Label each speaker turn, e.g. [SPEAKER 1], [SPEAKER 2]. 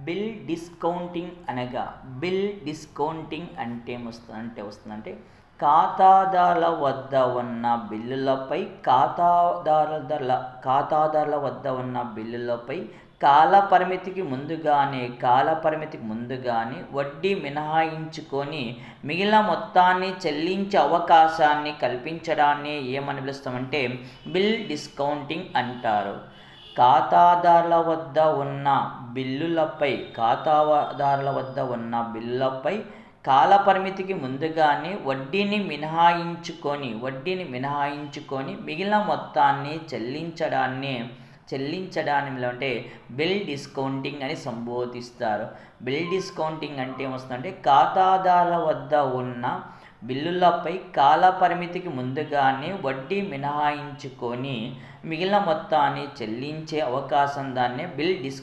[SPEAKER 1] Bill discounting అనగా అంటే వస్తుందంటే ఖాతాదారుల వద్ద ఉన్న బిల్లులపై ఖాతాదారుల వద్ద ఉన్న బిల్లులపై కాలపరిమితికి ముందుగానే వడ్డీ మినహాయించుకొని మిగిలిన మొత్తాన్ని చెల్లించే అవకాశాన్ని కల్పించడాన్ని ఏమని పిలుస్తామంటే బిల్ డిస్కౌంటింగ్ అంటారు. ఖాతాదారుల వద్ద ఉన్న బిల్లులపై కాలపరిమితికి ముందుగానే వడ్డీని మినహాయించుకొని మిగిలిన మొత్తాన్ని చెల్లించడాన్ని అంటే బిల్ డిస్కౌంటింగ్ అని సంబోధిస్తారు. బిల్ డిస్కౌంటింగ్ అంటే ఏమొస్తుందంటే ఖాతాదారుల వద్ద ఉన్న బిల్లులపై కాలపరిమితికి ముందుగానే వడ్డీ మినహాయించుకొని మిగిలిన మొత్తాన్ని చెల్లించే అవకాశం దాన్నే బిల్ డిస్కౌంటింగ్